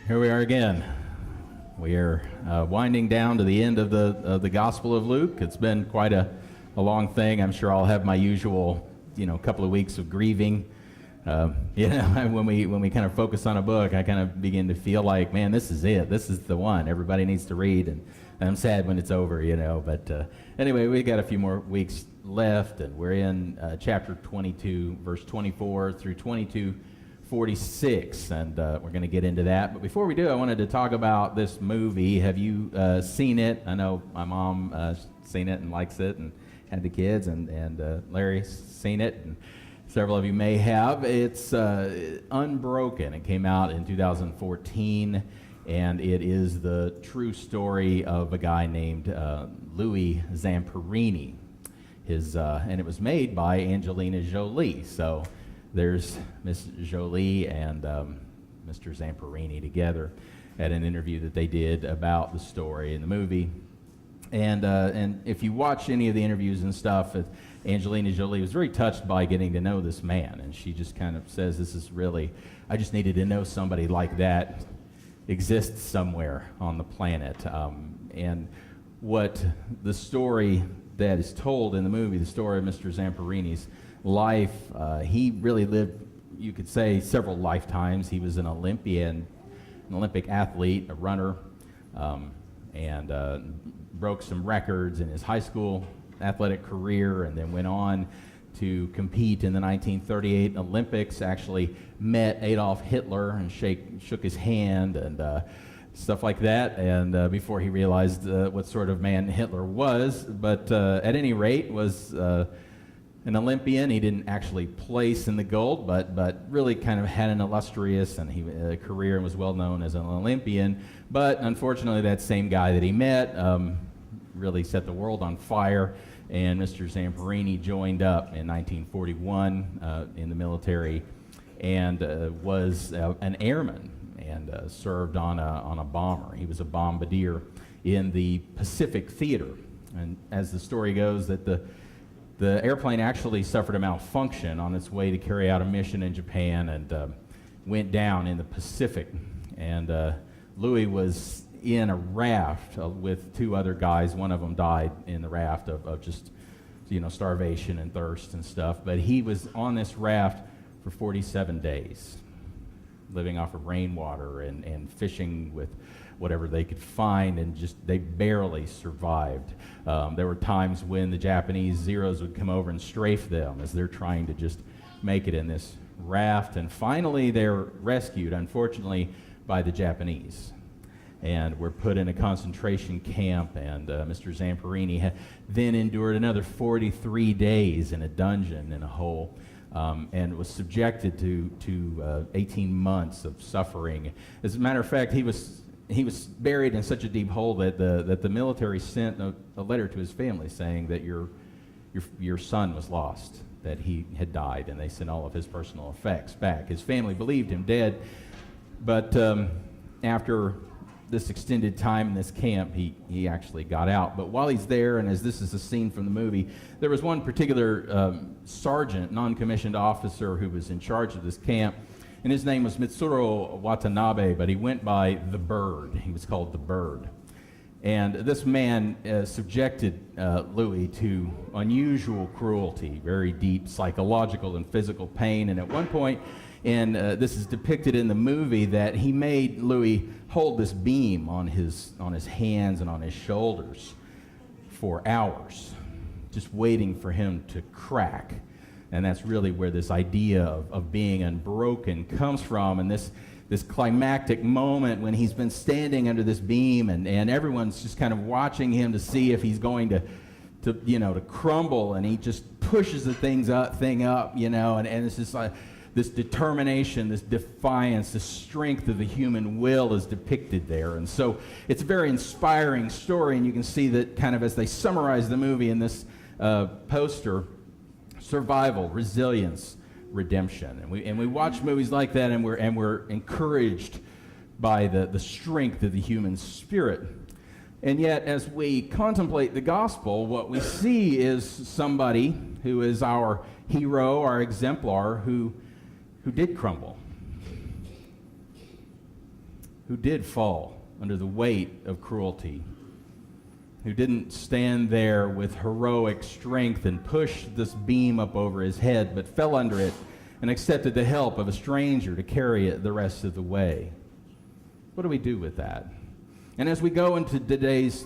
Here we are again. We are winding down to the end of the Gospel of Luke. It's been quite a long thing. I'm sure I'll have my usual, couple of weeks of grieving. When we kind of focus on a book, I kind of begin to feel like, man, this is it. This is the one everybody needs to read, and I'm sad when it's over, But anyway, we got a few more weeks left, and we're in chapter 22, verse 24 through 22:46, and we're going to get into that. But before we do, I wanted to talk about this movie. Have you seen it? I know my mom seen it and likes it, and had the kids, and Larry's seen it, and several of you may have. It's Unbroken. It came out in 2014, and it is the true story of a guy named Louis Zamperini. And it was made by Angelina Jolie. So there's Miss Jolie and Mr. Zamperini together at an interview that they did about the story in the movie. And if you watch any of the interviews and stuff, Angelina Jolie was very touched by getting to know this man, and she just kind of says, this is really, I just needed to know somebody like that exists somewhere on the planet. And what the story that is told in the movie, the story of Mr. Zamperini's life, he really lived, you could say, several lifetimes. He was an Olympian, an Olympic athlete, a runner, and broke some records in his high school athletic career, and then went on to compete in the 1938 Olympics, actually met Adolf Hitler and shook his hand and stuff like that, and before he realized what sort of man Hitler was. But at any rate, was an Olympian. He didn't actually place in the gold, but really kind of had an illustrious and career and was well known as an Olympian. But unfortunately, that same guy that he met really set the world on fire, and Mr. Zamperini joined up in 1941 in the military, and was an airman, and served on a bomber. He was a bombardier in the Pacific Theater. And as the story goes, that the airplane actually suffered a malfunction on its way to carry out a mission in Japan, and went down in the Pacific. And Louis was in a raft with two other guys. One of them died in the raft of just, starvation and thirst and stuff. But he was on this raft for 47 days, living off of rainwater and fishing with whatever they could find, and just they barely survived. There were times when the Japanese Zeros would come over and strafe them as they're trying to just make it in this raft. And finally they're rescued, unfortunately, by the Japanese, and were put in a concentration camp. And Mr. Zamperini then endured another 43 days in a dungeon in a hole, and was subjected to 18 months of suffering. As a matter of fact, he was buried in such a deep hole that the military sent a letter to his family saying that your son was lost, that he had died, and they sent all of his personal effects back. His family believed him dead, but after this extended time in this camp, he actually got out. But while he's there, and as this is a scene from the movie, there was one particular sergeant, non-commissioned officer, who was in charge of this camp, and his name was Mitsuru Watanabe, but he went by the Bird. He was called the Bird. And this man subjected Louis to unusual cruelty, very deep psychological and physical pain. And at one point, and this is depicted in the movie, that he made Louis hold this beam on his hands and on his shoulders for hours, just waiting for him to crack. And that's really where this idea of being unbroken comes from. And this climactic moment when he's been standing under this beam, and everyone's just kind of watching him to see if he's going to crumble, and he just pushes the thing up, and it's just like this determination, this defiance, the strength of the human will is depicted there. And so it's a very inspiring story, and you can see that kind of as they summarize the movie in this poster: survival, resilience, redemption. And we watch movies like that, and we're encouraged by the strength of the human spirit. And yet, as we contemplate the gospel, what we see is somebody who is our hero, our exemplar, who did crumble. who did fall under the weight of cruelty, who didn't stand there with heroic strength and push this beam up over his head, but fell under it and accepted the help of a stranger to carry it the rest of the way. What do we do with that? And as we go into today's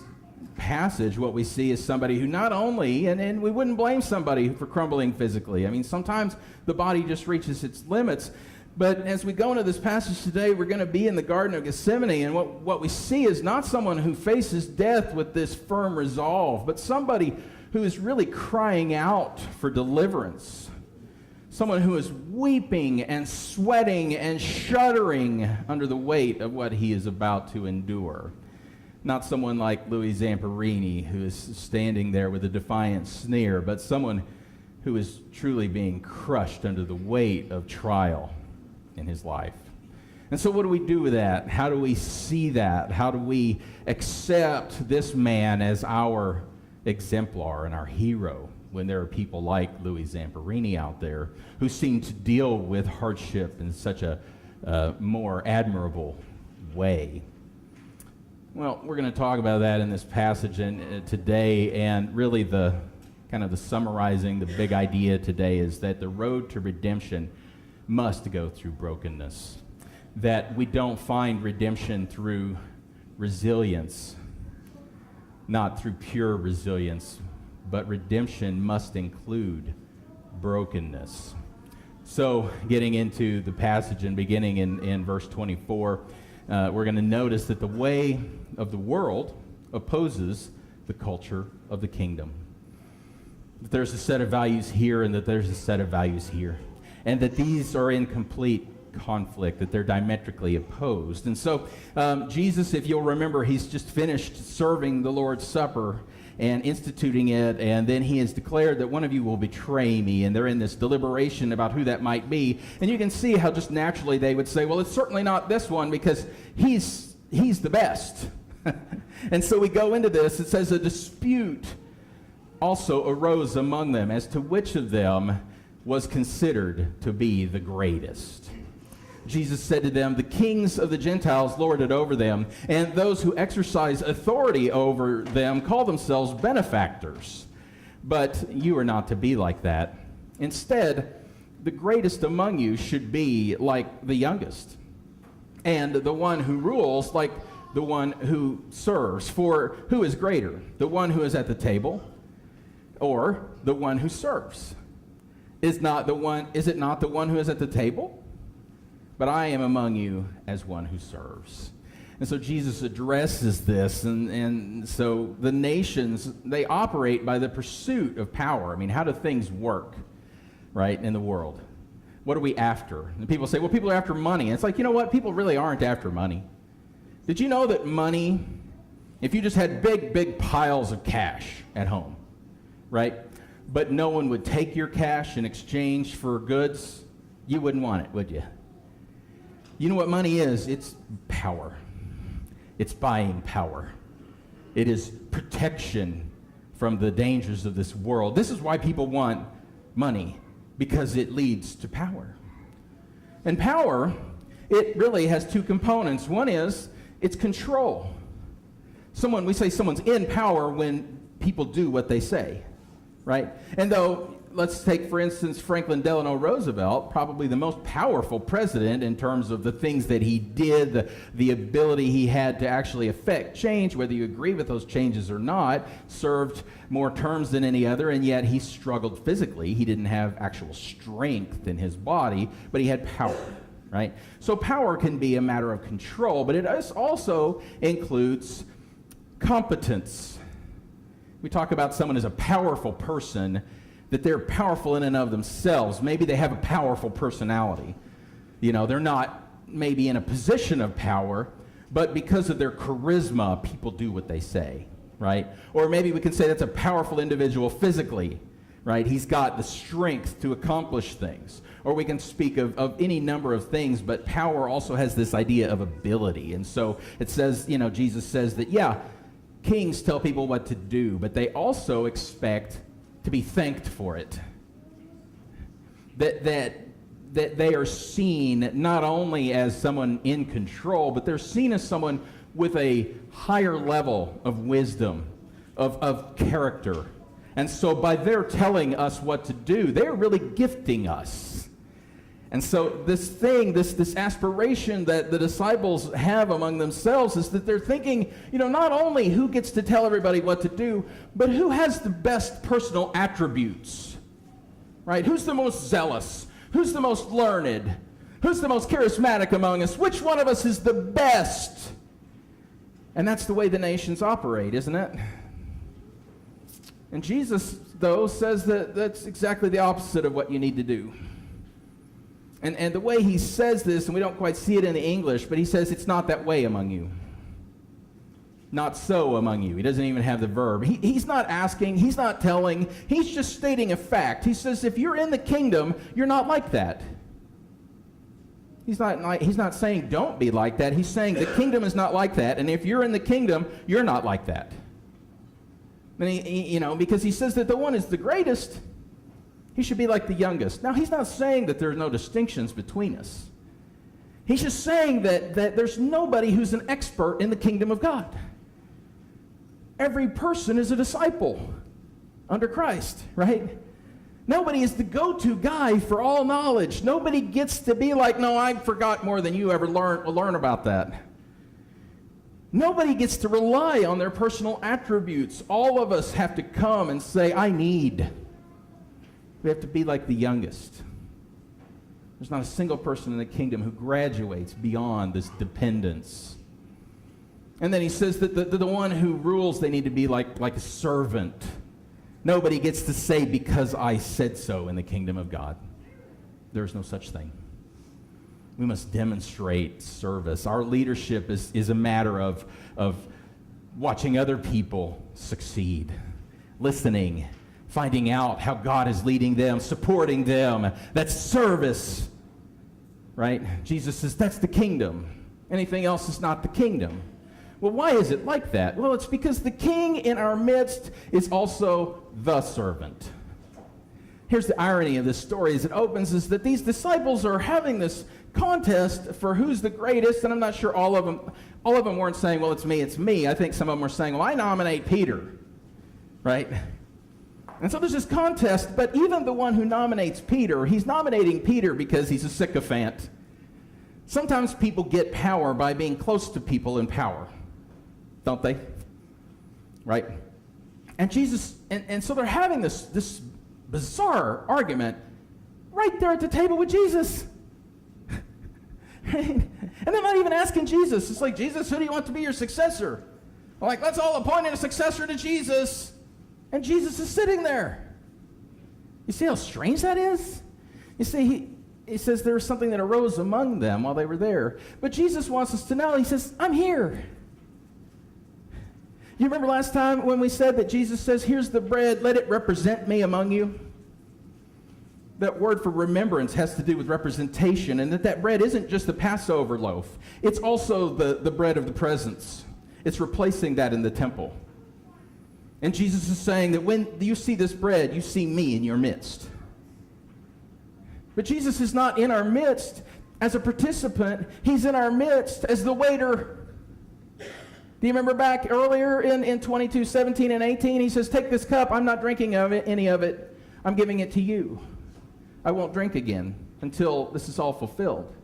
passage, what we see is somebody who not only, and we wouldn't blame somebody for crumbling physically. I mean, sometimes the body just reaches its limits. But as we go into this passage today, we're going to be in the Garden of Gethsemane, and what we see is not someone who faces death with this firm resolve, but somebody who is really crying out for deliverance. Someone who is weeping and sweating and shuddering under the weight of what he is about to endure. Not someone like Louis Zamperini, who is standing there with a defiant sneer, but someone who is truly being crushed under the weight of trial in his life. And so what do we do with that? How do we see that? How do we accept this man as our exemplar and our hero when there are people like Louis Zamperini out there who seem to deal with hardship in such a more admirable way? Well, we're going to talk about that in this passage today, and really the summarizing, the big idea today is that the road to redemption must go through brokenness. That we don't find redemption through resilience, not through pure resilience, but redemption must include brokenness. So, getting into the passage and beginning in verse 24, we're going to notice that the way of the world opposes the culture of the kingdom. That there's a set of values here and that there's a set of values here. And that these are in complete conflict, that they're diametrically opposed. And so Jesus, if you'll remember, he's just finished serving the Lord's Supper and instituting it, and then he has declared that one of you will betray me, and they're in this deliberation about who that might be. And you can see how just naturally they would say, well, it's certainly not this one because he's the best. And so we go into this. It says a dispute also arose among them as to which of them was considered to be the greatest. Jesus said to them, the kings of the Gentiles lord it over them, and those who exercise authority over them call themselves benefactors. But you are not to be like that. Instead, the greatest among you should be like the youngest, and the one who rules like the one who serves. For who is greater, the one who is at the table or the one who serves? Is it not the one who is at the table? But I am among you as one who serves. And so Jesus addresses this, and so the nations, they operate by the pursuit of power. I mean, how do things work, right, in the world? What are we after? And people say, well, people are after money. And it's like, you know what? People really aren't after money. Did you know that money, if you just had big, big piles of cash at home, right, but no one would take your cash in exchange for goods, you wouldn't want it, would you? You know what money is? It's power. It's buying power. It is protection from the dangers of this world. This is why people want money, because it leads to power. And power, it really has two components. One is it's control. We say someone's in power when people do what they say, right? And though, let's take, for instance, Franklin Delano Roosevelt, probably the most powerful president in terms of the things that he did, the ability he had to actually affect change, whether you agree with those changes or not, served more terms than any other, and yet he struggled physically. He didn't have actual strength in his body, but he had power, right? So power can be a matter of control, but it also includes competence. We talk about someone as a powerful person, that they're powerful in and of themselves. Maybe they have a powerful personality. You know, they're not maybe in a position of power, but because of their charisma, people do what they say, right? Or maybe we can say that's a powerful individual physically, right? He's got the strength to accomplish things. Or we can speak of any number of things, but power also has this idea of ability. And so it says, you know, Jesus says that, yeah, kings tell people what to do, but they also expect to be thanked for it. That that they are seen not only as someone in control, but they're seen as someone with a higher level of wisdom, of character. And so by their telling us what to do, they're really gifting us. And so this aspiration that the disciples have among themselves is that they're thinking, not only who gets to tell everybody what to do, but who has the best personal attributes, right? Who's the most zealous? Who's the most learned? Who's the most charismatic among us? Which one of us is the best? And that's the way the nations operate, isn't it? And Jesus, though, says that that's exactly the opposite of what you need to do. And the way he says this, and we don't quite see it in the English, but he says it's not that way among you. Not so among you. He doesn't even have the verb. He's not asking, he's not telling, he's just stating a fact. He says if you're in the kingdom, you're not like that. He's not saying don't be like that. He's saying the kingdom is not like that, and if you're in the kingdom, you're not like that. And because he says that the one is the greatest, he should be like the youngest. Now, he's not saying that there are no distinctions between us. He's just saying that there's nobody who's an expert in the kingdom of God. Every person is a disciple under Christ, right? Nobody is the go-to guy for all knowledge. Nobody gets to be like, no, I forgot more than you ever learn about that. Nobody gets to rely on their personal attributes. All of us have to come and say, I need. We have to be like the youngest. There's not a single person in the kingdom who graduates beyond this dependence. And then he says that the one who rules, they need to be like a servant. Nobody gets to say, because I said so in the kingdom of God. There's no such thing. We must demonstrate service. Our leadership is a matter of watching other people succeed, listening, finding out how God is leading them, supporting them. That's service, right? Jesus says that's the kingdom. Anything else is not the kingdom. Well, why is it like that? Well, it's because the king in our midst is also the servant. Here's the irony of this story as it opens, is that these disciples are having this contest for who's the greatest, and I'm not sure all of them weren't saying, well, it's me. I think some of them were saying, well, I nominate Peter, right? And so there's this contest, but even the one who nominates Peter, he's nominating Peter because he's a sycophant. Sometimes people get power by being close to people in power, don't they? Right? And Jesus, and so they're having this bizarre argument right there at the table with Jesus. And they're not even asking Jesus. It's like, Jesus, who do you want to be your successor? I'm like, let's all appoint a successor to Jesus. And Jesus is sitting there. You see how strange that is? You see, he says there was something that arose among them while they were there. But Jesus wants us to know, he says, I'm here. You remember last time when we said that Jesus says, here's the bread, let it represent me among you? That word for remembrance has to do with representation, and that bread isn't just the Passover loaf. It's also the bread of the presence. It's replacing that in the temple. And Jesus is saying that when you see this bread, you see me in your midst. But Jesus is not in our midst as a participant. He's in our midst as the waiter. Do you remember back earlier in 22:17 and 18? He says, take this cup. I'm not drinking any of it. I'm giving it to you. I won't drink again until this is all fulfilled.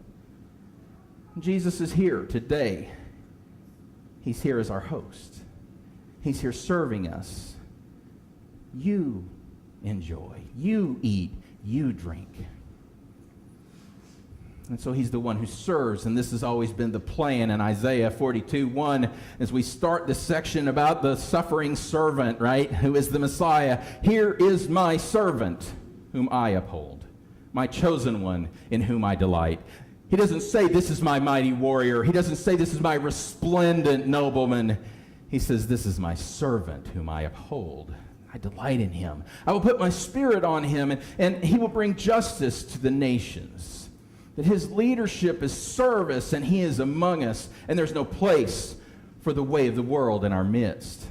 Jesus is here today. He's here as our host. He's here serving us. You enjoy. You eat. You drink. And so he's the one who serves, and this has always been the plan in Isaiah 42:1 as we start this section about the suffering servant, right, who is the Messiah. Here is my servant whom I uphold, my chosen one in whom I delight. He doesn't say this is my mighty warrior. He doesn't say this is my resplendent nobleman. He says this is my servant whom I uphold. I delight in him. I will put my spirit on him, and he will bring justice to the nations. That his leadership is service, and he is among us, and there's no place for the way of the world in our midst.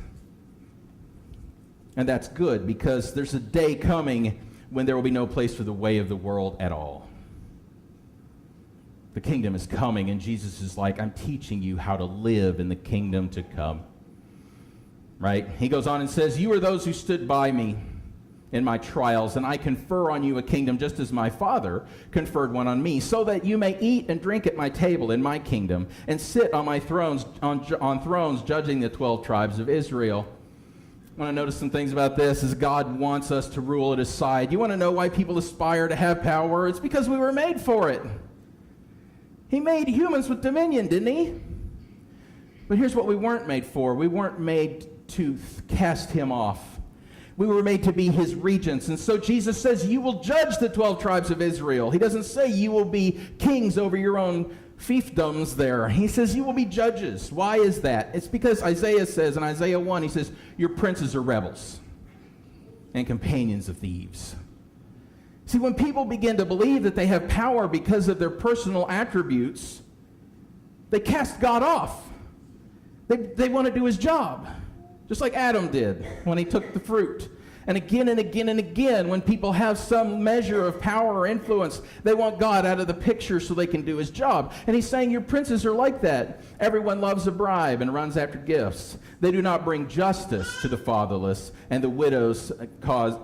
And that's good, because there's a day coming when there will be no place for the way of the world at all. The kingdom is coming, and Jesus is like, I'm teaching you how to live in the kingdom to come. Right? He goes on and says, you are those who stood by me in my trials, and I confer on you a kingdom just as my Father conferred one on me, so that you may eat and drink at my table in my kingdom, and sit on my thrones, on thrones judging the 12 tribes of Israel. I want to notice some things about this is God wants us to rule at his side. You want to know why people aspire to have power? It's because we were made for it. He made humans with dominion, didn't he? But here's what we weren't made for. We weren't made to cast him off. We were made to be his regents. And so Jesus says, you will judge the 12 tribes of Israel. He doesn't say you will be kings over your own fiefdoms there. He says you will be judges. Why is that? It's because Isaiah says in Isaiah 1, he says, your princes are rebels and companions of thieves. See, when people begin to believe that they have power because of their personal attributes, they cast God off. They want to do his job, just like Adam did when he took the fruit. And again and again and again, when people have some measure of power or influence, they want God out of the picture so they can do his job. And he's saying your princes are like that. Everyone loves a bribe and runs after gifts. They do not bring justice to the fatherless, and the widow's cause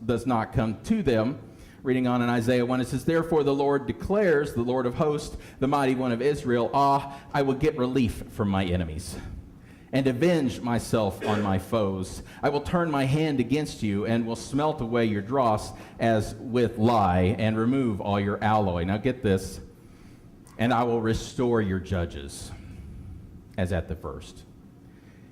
does not come to them. Reading on in Isaiah 1, it says, therefore the Lord declares, the Lord of hosts, the mighty one of Israel, I will get relief from my enemies and avenge myself on my foes. I will turn my hand against you and will smelt away your dross as with lye and remove all your alloy. Now get this. And I will restore your judges as at the first,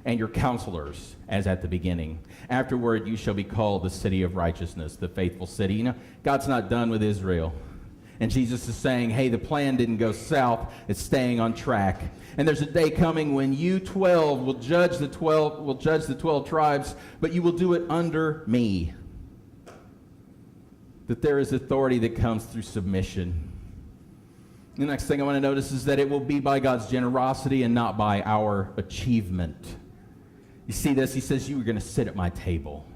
and your counselors as at the beginning. Afterward you shall be called the city of righteousness, the faithful city. You know, God's not done with Israel. And Jesus is saying, hey, the plan didn't go south. It's staying on track. And there's a day coming when you 12 will judge the 12 tribes, but you will do it under me. That there is authority that comes through submission. The next thing I want to notice is that it will be by God's generosity and not by our achievement. You see this? He says, you are going to sit at my table.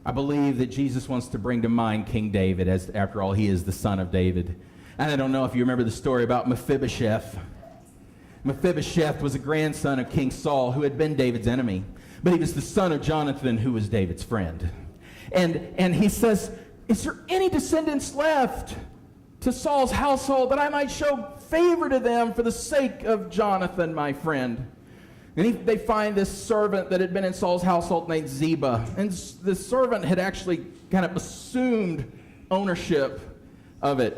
I believe that Jesus wants to bring to mind King David, as after all, he is the son of David. And I don't know if you remember the story about Mephibosheth. Mephibosheth was a grandson of King Saul, who had been David's enemy. But he was the son of Jonathan, who was David's friend. And he says, is there any descendants left to Saul's household that I might show favor to them for the sake of Jonathan, my friend? And they find this servant that had been in Saul's household named Ziba. And this servant had actually kind of assumed ownership of it.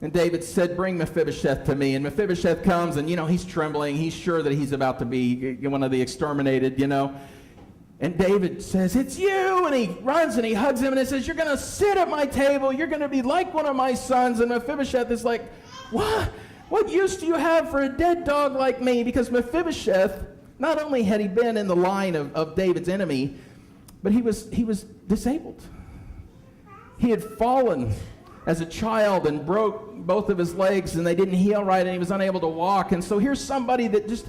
And David said, bring Mephibosheth to me. And Mephibosheth comes, and, he's trembling. He's sure that he's about to be one of the exterminated, And David says, it's you! And he runs and he hugs him and he says, you're going to sit at my table. You're going to be like one of my sons. And Mephibosheth is like, what? What use do you have for a dead dog like me? Because Mephibosheth, not only had he been in the line of David's enemy, but he was disabled. He had fallen as a child and broke both of his legs, and they didn't heal right, and he was unable to walk. And so here's somebody that just,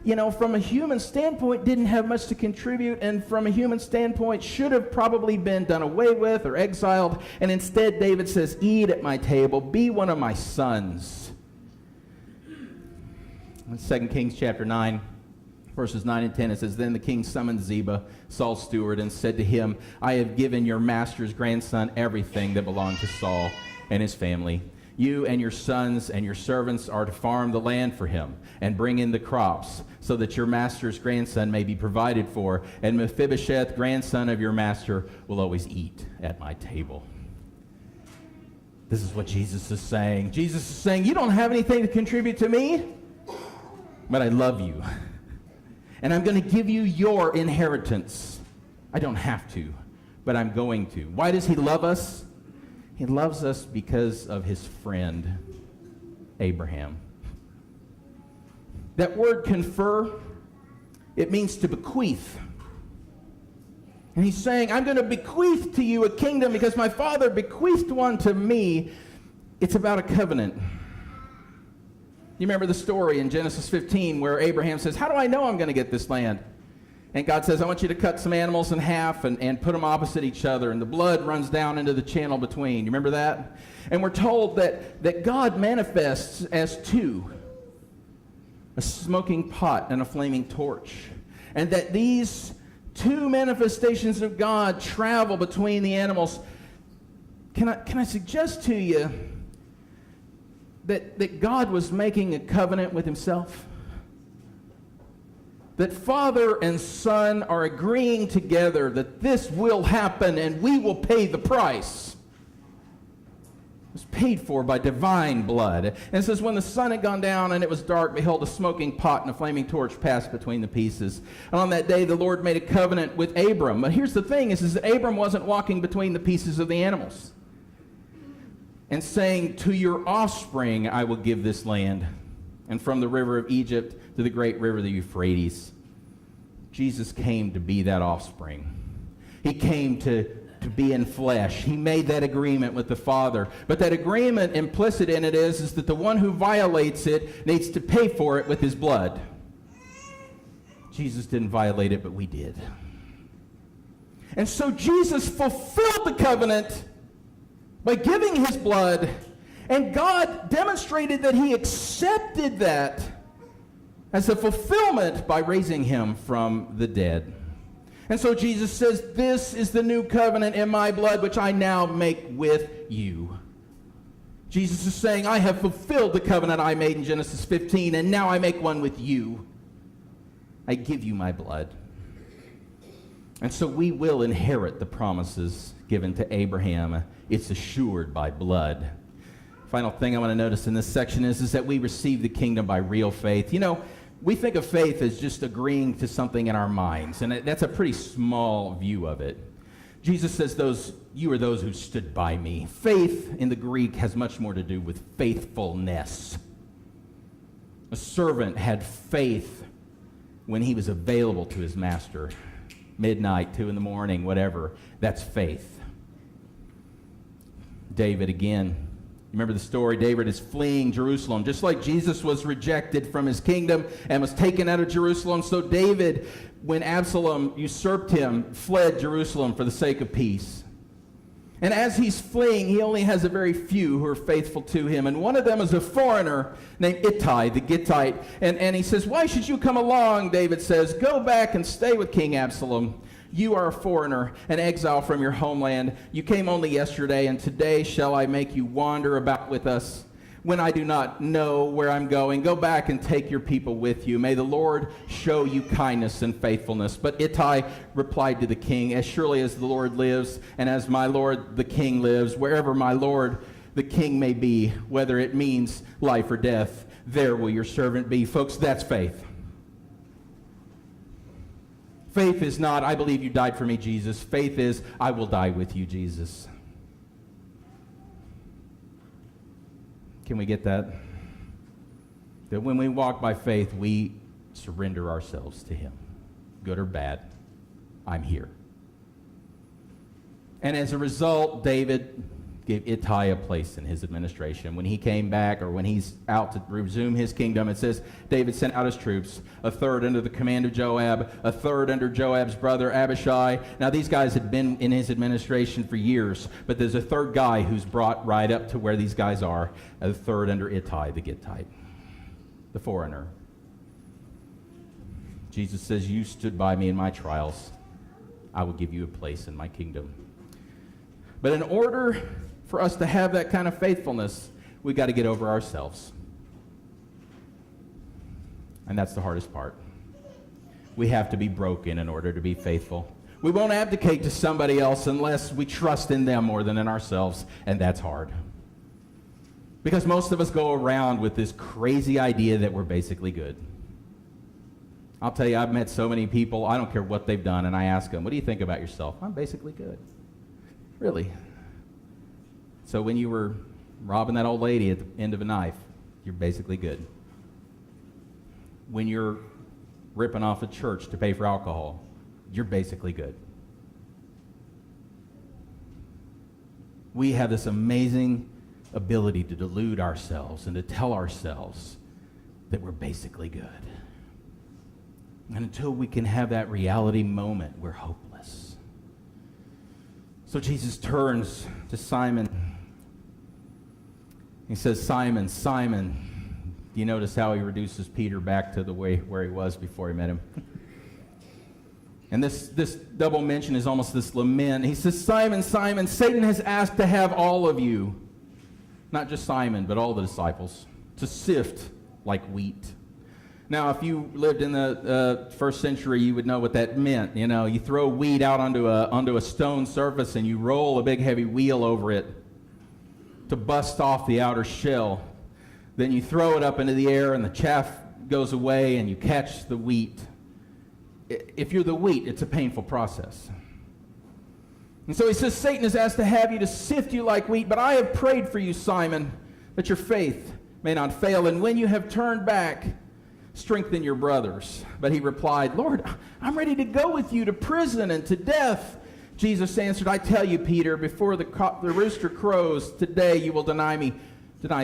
from a human standpoint, didn't have much to contribute, and from a human standpoint, should have probably been done away with or exiled. And instead, David says, eat at my table, be one of my sons. In 2 Kings chapter 9, verses 9 and 10, it says, then the king summoned Ziba, Saul's steward, and said to him, I have given your master's grandson everything that belonged to Saul and his family. You and your sons and your servants are to farm the land for him and bring in the crops, so that your master's grandson may be provided for, and Mephibosheth, grandson of your master, will always eat at my table. This is what Jesus is saying. Jesus is saying, you don't have anything to contribute to me, but I love you. And I'm going to give you your inheritance. I don't have to, but I'm going to. Why does he love us? He loves us because of his friend, Abraham. That word confer, it means to bequeath. And he's saying, I'm going to bequeath to you a kingdom because my father bequeathed one to me. It's about a covenant. You remember the story in Genesis 15 where Abraham says, how do I know I'm going to get this land? And God says, I want you to cut some animals in half and put them opposite each other, and the blood runs down into the channel between. You remember that? And we're told that God manifests as two, a smoking pot and a flaming torch. And that these two manifestations of God travel between the animals. Can I suggest to you that God was making a covenant with himself? That Father and Son are agreeing together that this will happen and we will pay the price. It was paid for by divine blood. And it says, when the sun had gone down and it was dark, behold, a smoking pot and a flaming torch passed between the pieces. And on that day the Lord made a covenant with Abram. But here's the thing, is that Abram wasn't walking between the pieces of the animals and saying, to your offspring I will give this land, and from the river of Egypt to the great river, the Euphrates. Jesus came to be that offspring. He came to be in flesh. He made that agreement with the Father. But that agreement, implicit in it is that the one who violates it needs to pay for it with his blood. Jesus didn't violate it, but we did. And so Jesus fulfilled the covenant by giving his blood, and God demonstrated that he accepted that as a fulfillment by raising him from the dead. And so Jesus says, this is the new covenant in my blood, which I now make with you. Jesus is saying, I have fulfilled the covenant I made in Genesis 15, and now I make one with you. I give you my blood. And so we will inherit the promises given to Abraham. It's assured by blood. Final thing I want to notice in this section is that we receive the kingdom by real faith. You know, we think of faith as just agreeing to something in our minds, and that's a pretty small view of it. Jesus says, you are those who stood by me. Faith in the Greek has much more to do with faithfulness. A servant had faith when he was available to his master. Midnight, 2 in the morning, whatever. That's faith. David again. Remember the story? David is fleeing Jerusalem. Just like Jesus was rejected from his kingdom and was taken out of Jerusalem, so David, when Absalom usurped him, fled Jerusalem for the sake of peace. And as he's fleeing, he only has a very few who are faithful to him. And one of them is a foreigner named Ittai, the Gittite. And he says, why should you come along? David says, go back and stay with King Absalom. You are a foreigner, an exile from your homeland. You came only yesterday, and today shall I make you wander about with us when I do not know where I'm going. Go back and take your people with you. May the Lord show you kindness and faithfulness. But Ittai replied to the king, as surely as the Lord lives, and as my Lord the king lives, wherever my Lord the king may be, whether it means life or death, there will your servant be. Folks, that's faith. Faith is not, I believe you died for me, Jesus. Faith is, I will die with you, Jesus. Can we get that? That when we walk by faith, we surrender ourselves to him. Good or bad, I'm here. And as a result, David gave Ittai a place in his administration. When he came back, or when he's out to resume his kingdom, it says David sent out his troops, a third under the command of Joab, a third under Joab's brother Abishai. Now these guys had been in his administration for years, but there's a third guy who's brought right up to where these guys are, a third under Ittai the Gittite, the foreigner. Jesus says, you stood by me in my trials. I will give you a place in my kingdom. But in order for us to have that kind of faithfulness, we've got to get over ourselves. And that's the hardest part. We have to be broken in order to be faithful. We won't abdicate to somebody else unless we trust in them more than in ourselves, and that's hard. Because most of us go around with this crazy idea that we're basically good. I'll tell you, I've met so many people, I don't care what they've done, and I ask them, what do you think about yourself? I'm basically good. Really? So when you were robbing that old lady at the end of a knife, you're basically good. When you're ripping off a church to pay for alcohol, you're basically good. We have this amazing ability to delude ourselves and to tell ourselves that we're basically good. And until we can have that reality moment, we're hopeless. So Jesus turns to Simon. He says, Simon, Simon. You notice how he reduces Peter back to the way where he was before he met him? And this double mention is almost this lament. He says, Simon, Simon, Satan has asked to have all of you, not just Simon, but all the disciples, to sift like wheat. Now, if you lived in the first century, you would know what that meant. You know, you throw wheat out onto a stone surface and you roll a big heavy wheel over it to bust off the outer shell. Then you throw it up into the air and the chaff goes away and you catch the wheat. If you're the wheat, it's a painful process. And so he says, Satan has asked to have you to sift you like wheat, but I have prayed for you, Simon, that your faith may not fail. And when you have turned back, strengthen your brothers. But he replied, Lord, I'm ready to go with you to prison and to death. Jesus answered, I tell you, Peter, before the rooster crows, today you will deny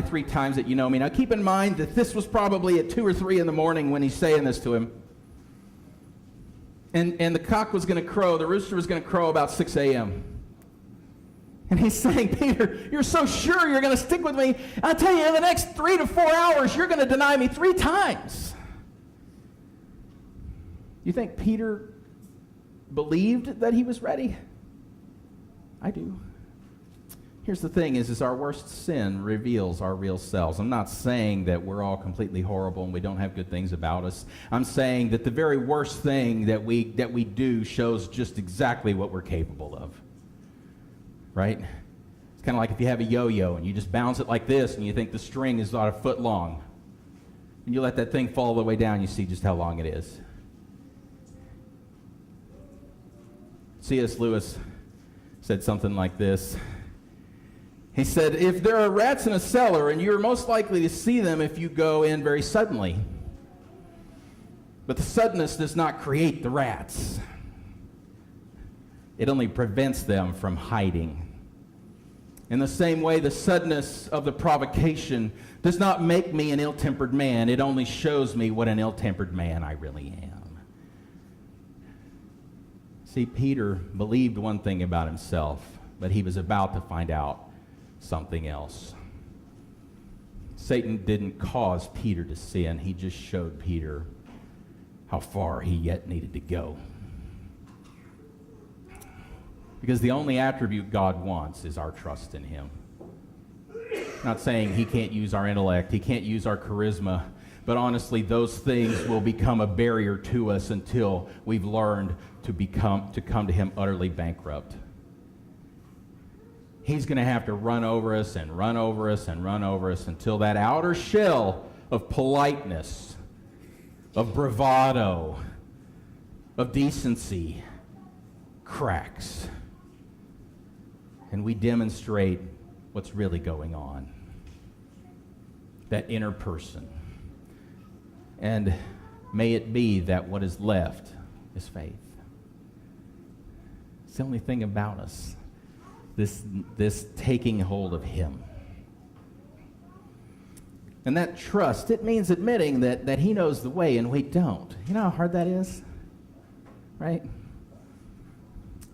3 times that you know me. Now keep in mind that this was probably at 2 or 3 in the morning when he's saying this to him. And the cock was going to crow, the rooster was going to crow about 6 a.m. And he's saying, Peter, you're so sure you're going to stick with me. I'll tell you, in the next 3 to 4 hours, you're going to deny me 3 times. You think Peter believed that he was ready? I do. Here's the thing is our worst sin reveals our real selves. I'm not saying that we're all completely horrible and we don't have good things about us. I'm saying that the very worst thing that we do shows just exactly what we're capable of. Right? It's kind of like if you have a yo-yo and you just bounce it like this and you think the string is about 1 foot long. And you let that thing fall all the way down, you see just how long it is. C.S. Lewis said something like this. He said, if there are rats in a cellar, and you're most likely to see them if you go in very suddenly. But the suddenness does not create the rats. It only prevents them from hiding. In the same way, the suddenness of the provocation does not make me an ill-tempered man. It only shows me what an ill-tempered man I really am. See, Peter believed one thing about himself, but he was about to find out something else. Satan didn't cause Peter to sin. He just showed Peter how far he yet needed to go. Because the only attribute God wants is our trust in him. Not saying he can't use our intellect, he can't use our charisma, but honestly, those things will become a barrier to us until we've learned to come to him utterly bankrupt. He's going to have to run over us and run over us and run over us until that outer shell of politeness, of bravado, of decency cracks. And we demonstrate what's really going on. That inner person. And may it be that what is left is faith. It's the only thing about us. This taking hold of him. And that trust, it means admitting that he knows the way and we don't. You know how hard that is? Right?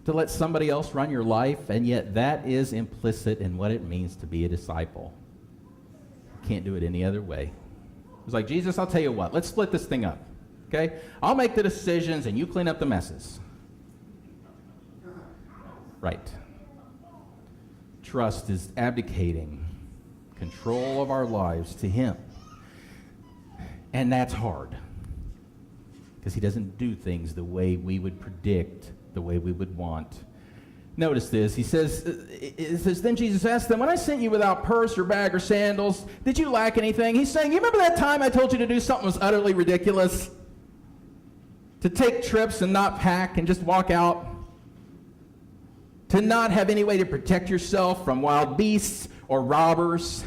To let somebody else run your life, and yet that is implicit in what it means to be a disciple. You can't do it any other way. It's like, Jesus, I'll tell you what, let's split this thing up. Okay? I'll make the decisions and you clean up the messes. Right. Trust is abdicating control of our lives to him. And that's hard. Because he doesn't do things the way we would predict, the way we would want. Notice this. He says, then Jesus asked them, when I sent you without purse or bag or sandals, did you lack anything? He's saying, you remember that time I told you to do something that was utterly ridiculous? To take trips and not pack and just walk out? To not have any way to protect yourself from wild beasts or robbers?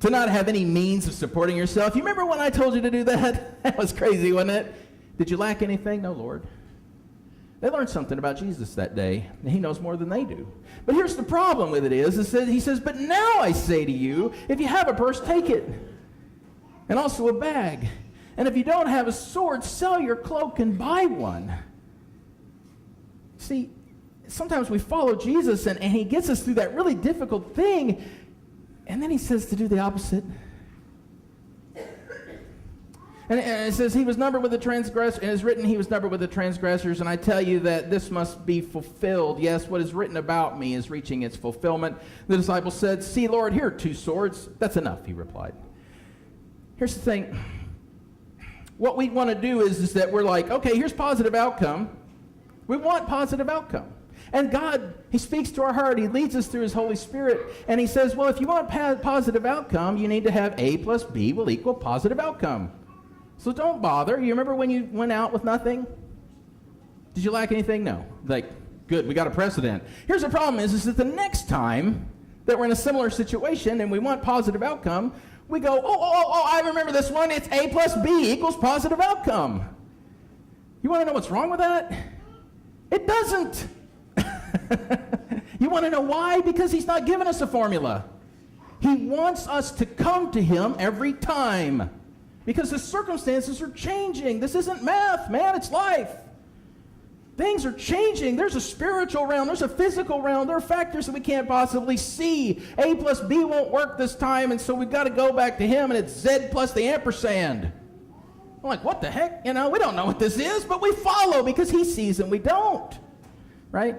To not have any means of supporting yourself? You remember when I told you to do that? That was crazy, wasn't it? Did you lack anything? No, Lord. They learned something about Jesus that day, and he knows more than they do. But here's the problem with it is that he says, but now I say to you, if you have a purse, take it. And also a bag. And if you don't have a sword, sell your cloak and buy one. See, sometimes we follow Jesus and he gets us through that really difficult thing, and then he says to do the opposite. And it says he was numbered with the transgressors, and it is written he was numbered with the transgressors, and I tell you that this must be fulfilled. Yes, what is written about me is reaching its fulfillment. The disciples said, see, Lord, here are 2 swords. That's enough, he replied. Here's the thing. What we want to do is that we're like, okay, here's positive outcome. We want positive outcome. And God, he speaks to our heart. He leads us through his Holy Spirit. And he says, well, if you want positive outcome, you need to have A plus B will equal positive outcome. So don't bother. You remember when you went out with nothing? Did you lack anything? No. Like, good, we got a precedent. Here's the problem is that the next time that we're in a similar situation and we want positive outcome, we go, I remember this one. It's A plus B equals positive outcome. You want to know what's wrong with that? It doesn't. You want to know why? Because he's not giving us a formula. He wants us to come to him every time. Because the circumstances are changing. This isn't math, man. It's life. Things are changing. There's a spiritual realm. There's a physical realm. There are factors that we can't possibly see. A plus B won't work this time, and so we've got to go back to him, and it's Z plus the ampersand. I'm like, what the heck? You know, we don't know what this is, but we follow because he sees and we don't. Right?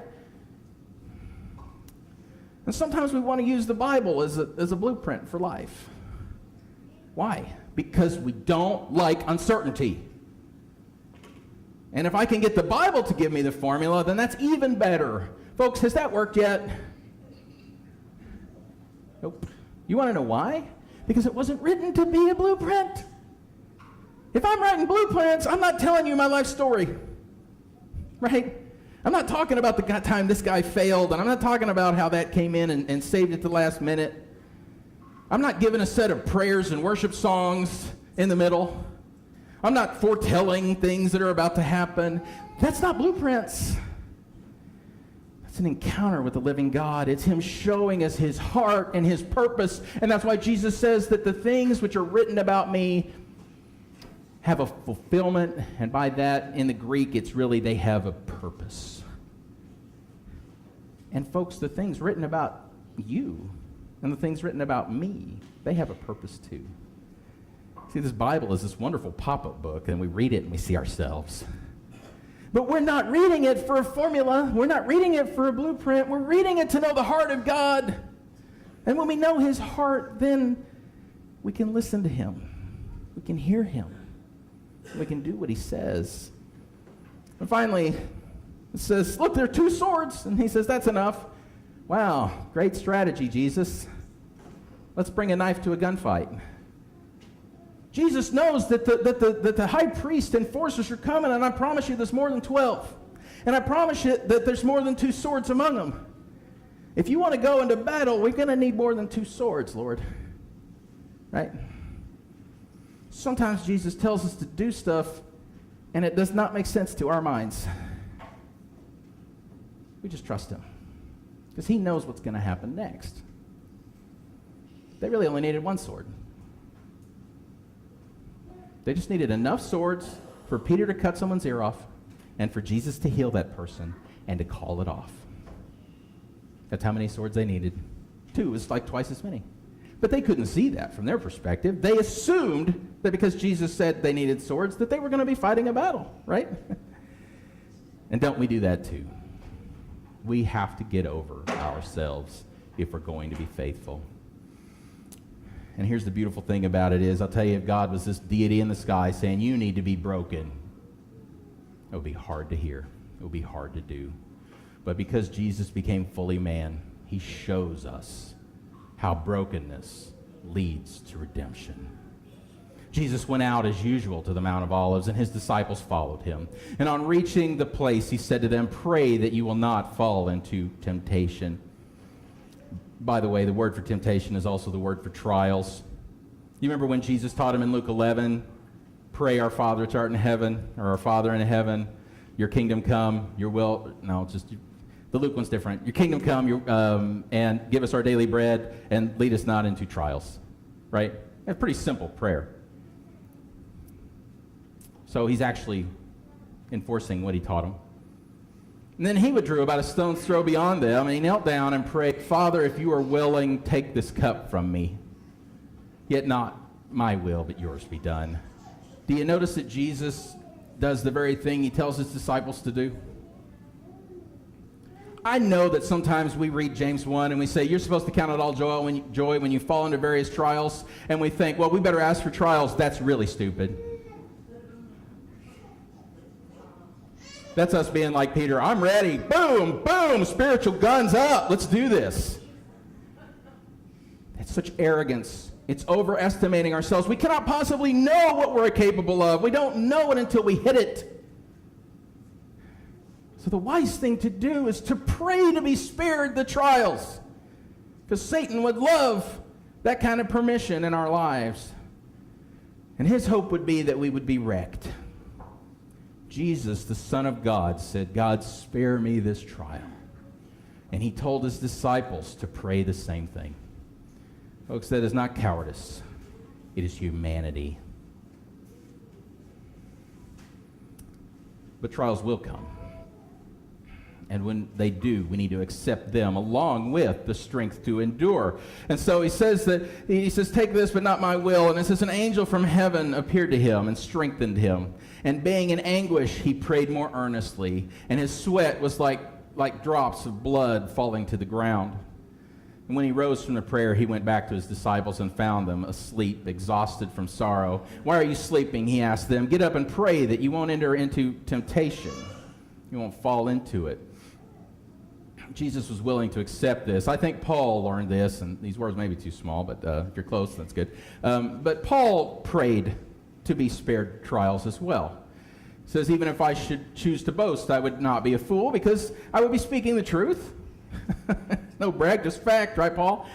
And sometimes we want to use the Bible as a blueprint for life. Why? Because we don't like uncertainty. And if I can get the Bible to give me the formula, then that's even better. Folks, has that worked yet? Nope. You want to know why? Because it wasn't written to be a blueprint. If I'm writing blueprints, I'm not telling you my life story. Right? I'm not talking about the time this guy failed, and I'm not talking about how that came in and saved it to the last minute. I'm not giving a set of prayers and worship songs in the middle. I'm not foretelling things that are about to happen. That's not blueprints. That's an encounter with the living God. It's him showing us his heart and his purpose. And that's why Jesus says that the things which are written about me have a fulfillment. And by that, in the Greek, it's really they have a purpose. And folks, the things written about you and the things written about me, they have a purpose too. See, this Bible is this wonderful pop-up book, and we read it and we see ourselves. But we're not reading it for a formula. We're not reading it for a blueprint. We're reading it to know the heart of God. And when we know his heart, then we can listen to him. We can hear him. We can do what he says. And finally, it says, look, there are 2 swords. And he says, that's enough. Wow, great strategy, Jesus. Let's bring a knife to a gunfight. Jesus knows that the high priest and forces are coming, and I promise you there's more than 12. And I promise you that there's more than 2 swords among them. If you want to go into battle, we're going to need more than 2 swords, Lord. Right? Sometimes Jesus tells us to do stuff, and it does not make sense to our minds. We just trust him. Because he knows what's going to happen next. They really only needed 1 sword. They just needed enough swords for Peter to cut someone's ear off and for Jesus to heal that person and to call it off. That's how many swords they needed. 2 is like twice as many. But they couldn't see that from their perspective. They assumed that because Jesus said they needed swords, that they were going to be fighting a battle, right? And don't we do that too? We have to get over ourselves if we're going to be faithful. And here's the beautiful thing about it is, I'll tell you, if God was this deity in the sky saying, you need to be broken, it would be hard to hear. It would be hard to do. But because Jesus became fully man, he shows us how brokenness leads to redemption. Jesus went out as usual to the Mount of Olives, and his disciples followed him. And on reaching the place, he said to them, pray that you will not fall into temptation. By the way, the word for temptation is also the word for trials. You remember when Jesus taught him in Luke 11, pray our Father which art in heaven, or our Father in heaven, your kingdom come, your will, no, it's just, the Luke one's different. Your kingdom come, and give us our daily bread, and lead us not into trials, right? That's a pretty simple prayer. So he's actually enforcing what he taught them. And then he withdrew about a stone's throw beyond them, and he knelt down and prayed, Father, if you are willing, take this cup from me. Yet not my will, but yours be done. Do you notice that Jesus does the very thing he tells his disciples to do? I know that sometimes we read James 1 and we say, you're supposed to count it all joy when you fall into various trials, and we think, well, we better ask for trials. That's really stupid. That's us being like Peter, I'm ready. Boom, boom, spiritual guns up. Let's do this. That's such arrogance. It's overestimating ourselves. We cannot possibly know what we're capable of. We don't know it until we hit it. So the wise thing to do is to pray to be spared the trials, because Satan would love that kind of permission in our lives. And his hope would be that we would be wrecked. Jesus, the Son of God, said, God, spare me this trial. And he told his disciples to pray the same thing. Folks, that is not cowardice. It is humanity. But trials will come. And when they do, we need to accept them along with the strength to endure. And so he says, take this, but not my will. And it says, an angel from heaven appeared to him and strengthened him. And being in anguish, he prayed more earnestly. And his sweat was like drops of blood falling to the ground. And when he rose from the prayer, he went back to his disciples and found them asleep, exhausted from sorrow. Why are you sleeping? He asked them. Get up and pray that you won't enter into temptation. You won't fall into it. Jesus was willing to accept this. I think Paul learned this, and these words may be too small, but if you're close, that's good. But Paul prayed to be spared trials as well. He says, even if I should choose to boast, I would not be a fool, because I would be speaking the truth. No brag, just fact, right, Paul?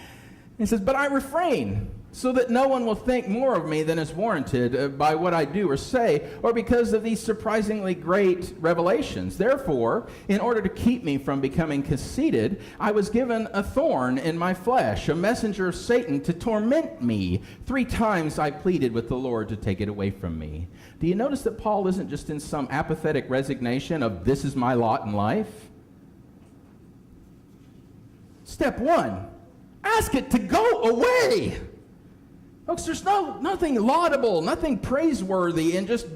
He says, but I refrain, so that no one will think more of me than is warranted by what I do or say, or because of these surprisingly great revelations. Therefore, in order to keep me from becoming conceited, I was given a thorn in my flesh, a messenger of Satan to torment me. 3 times I pleaded with the Lord to take it away from me. Do you notice that Paul isn't just in some apathetic resignation of this is my lot in life? Step 1, ask it to go away. Folks, there's nothing laudable, nothing praiseworthy in just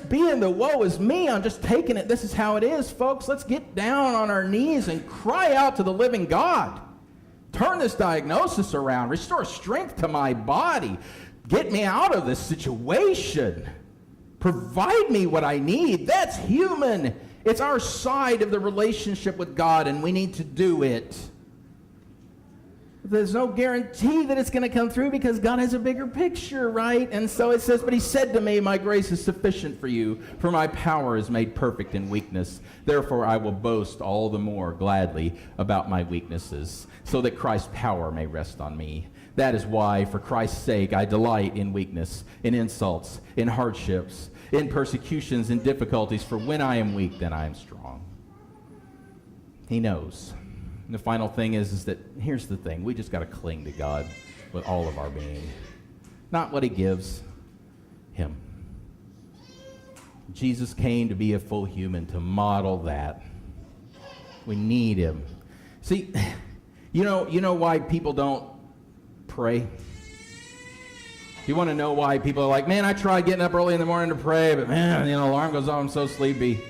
being the woe is me. I'm just taking it. This is how it is, folks. Let's get down on our knees and cry out to the living God. Turn this diagnosis around. Restore strength to my body. Get me out of this situation. Provide me what I need. That's human. It's our side of the relationship with God, and we need to do it. There's no guarantee that it's going to come through because God has a bigger picture, right? And so it says, but he said to me, my grace is sufficient for you, for my power is made perfect in weakness. Therefore, I will boast all the more gladly about my weaknesses, so that Christ's power may rest on me. That is why, for Christ's sake, I delight in weakness, in insults, in hardships, in persecutions, in difficulties, for when I am weak, then I am strong. He knows. And the final thing is that, here's the thing, we just got to cling to God with all of our being. Not what he gives, him. Jesus came to be a full human, to model that. We need him. See, you know why people don't pray? You want to know why people are like, man, I tried getting up early in the morning to pray, but man, alarm goes off, I'm so sleepy.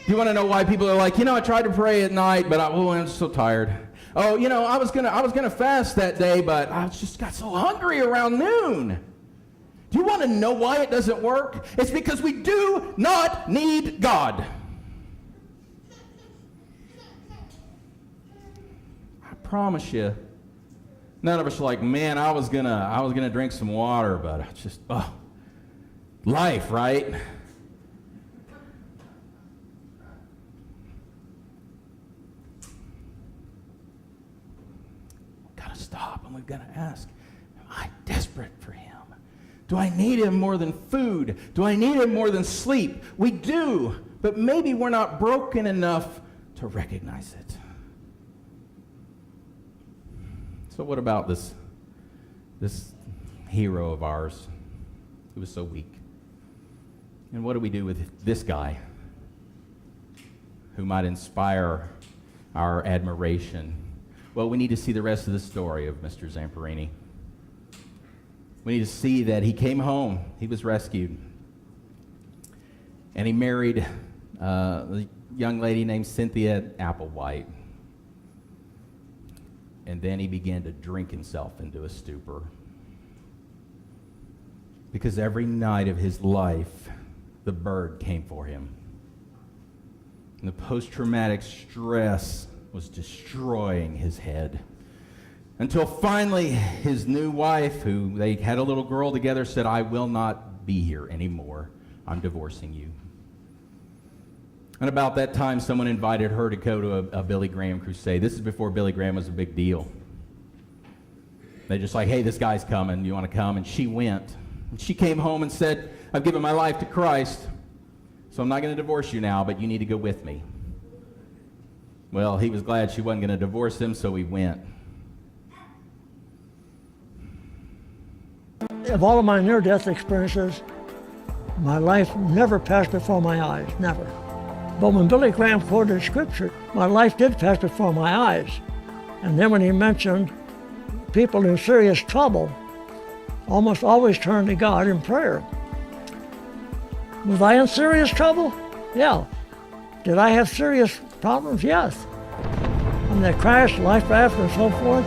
You want to know why people are like, I tried to pray at night, but I'm so tired. Oh, I was gonna fast that day, but I just got so hungry around noon. Do you want to know why it doesn't work? It's because we do not need God. I promise you, none of us are like, man, I was gonna drink some water, but I just, life, right? Stop, and we've got to ask, am I desperate for him? Do I need him more than food? Do I need him more than sleep? We do, but maybe we're not broken enough to recognize it. So what about this hero of ours who was so weak? And what do we do with this guy who might inspire our admiration? Well, we need to see the rest of the story of Mr. Zamperini. We need to see that he came home, he was rescued, and he married a young lady named Cynthia Applewhite. And then he began to drink himself into a stupor. Because every night of his life, the bird came for him. And the post-traumatic stress was destroying his head. Until finally, his new wife, who they had a little girl together, said, "I will not be here anymore. I'm divorcing you." And about that time, someone invited her to go to a Billy Graham crusade. This is before Billy Graham was a big deal. They just like, "Hey, this guy's coming. You want to come?" And she went. And she came home and said, "I've given my life to Christ, so I'm not going to divorce you now, but you need to go with me." Well, he was glad she wasn't going to divorce him, so he went. Of all of my near-death experiences, my life never passed before my eyes, never. But when Billy Graham quoted Scripture, my life did pass before my eyes. And then when he mentioned people in serious trouble, almost always turn to God in prayer. Was I in serious trouble? Yeah. Did I have serious problems? Yes. When they crashed, life raft and so forth,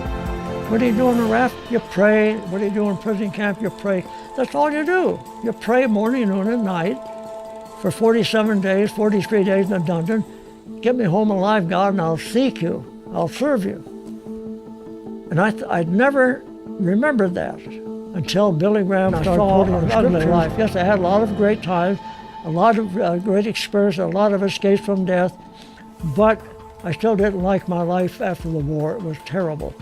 what do you do in the raft? You pray. What do you do in prison camp? You pray. That's all you do. You pray morning, noon, and night for 47 days, 43 days in the dungeon. Get me home alive, God, and I'll seek you. I'll serve you. And I'd never remembered that until Billy Graham started quoting ugly life. Yes, I had a lot of great times, a lot of great experience, a lot of escapes from death, but I still didn't like my life after the war. It was terrible.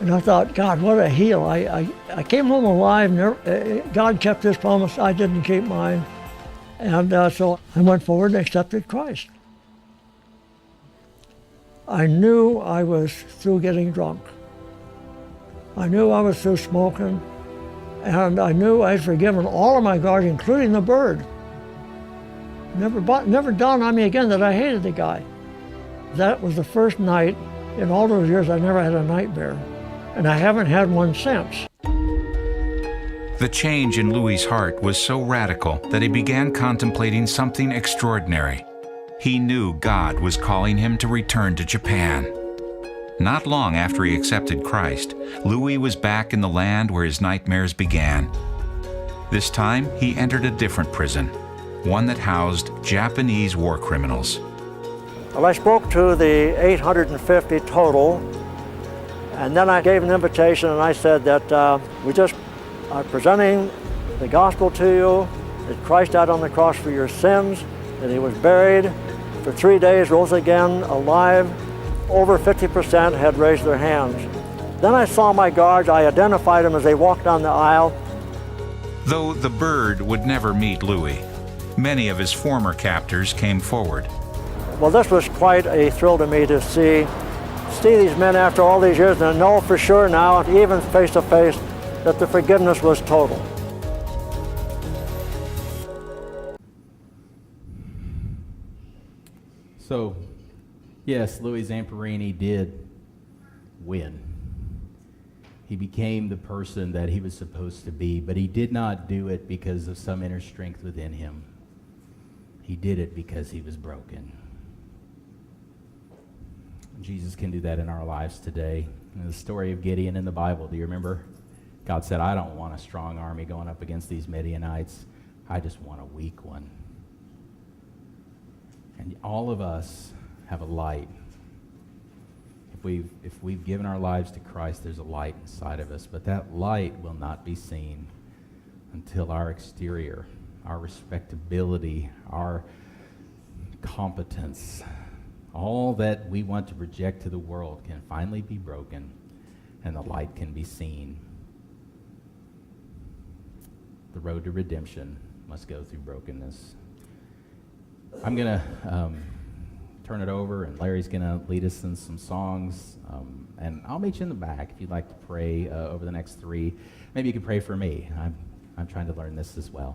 And I thought, God, what a heel. I came home alive. God kept his promise. I didn't keep mine. And so I went forward and accepted Christ. I knew I was through getting drunk. I knew I was through smoking. And I knew I had forgiven all of my guards, including the bird. Never dawned on me again that I hated the guy. That was the first night in all those years I never had a nightmare. And I haven't had one since. The change in Louis's heart was so radical that he began contemplating something extraordinary. He knew God was calling him to return to Japan. Not long after he accepted Christ, Louis was back in the land where his nightmares began. This time, he entered a different prison, one that housed Japanese war criminals. Well, I spoke to the 850 total. And then I gave an invitation and I said that we just are presenting the gospel to you, that Christ died on the cross for your sins, that he was buried for 3 days, rose again alive. Over 50% had raised their hands. Then I saw my guards, I identified them as they walked down the aisle. Though the bird would never meet Louis, many of his former captors came forward. Well, this was quite a thrill to me to see these men after all these years and know for sure now, even face to face, that the forgiveness was total. So, yes, Louis Zamperini did win. He became the person that he was supposed to be, but he did not do it because of some inner strength within him. He did it because he was broken. Jesus can do that in our lives today. In the story of Gideon in the Bible, do you remember? God said, "I don't want a strong army going up against these Midianites. I just want a weak one." And all of us have a light. If we've given our lives to Christ, there's a light inside of us, but that light will not be seen until our exterior, our respectability, our competence, all that we want to project to the world can finally be broken and the light can be seen. The road to redemption must go through brokenness. I'm going to turn it over, and Larry's going to lead us in some songs. And I'll meet you in the back if you'd like to pray over the next 3. Maybe you can pray for me. I'm trying to learn this as well.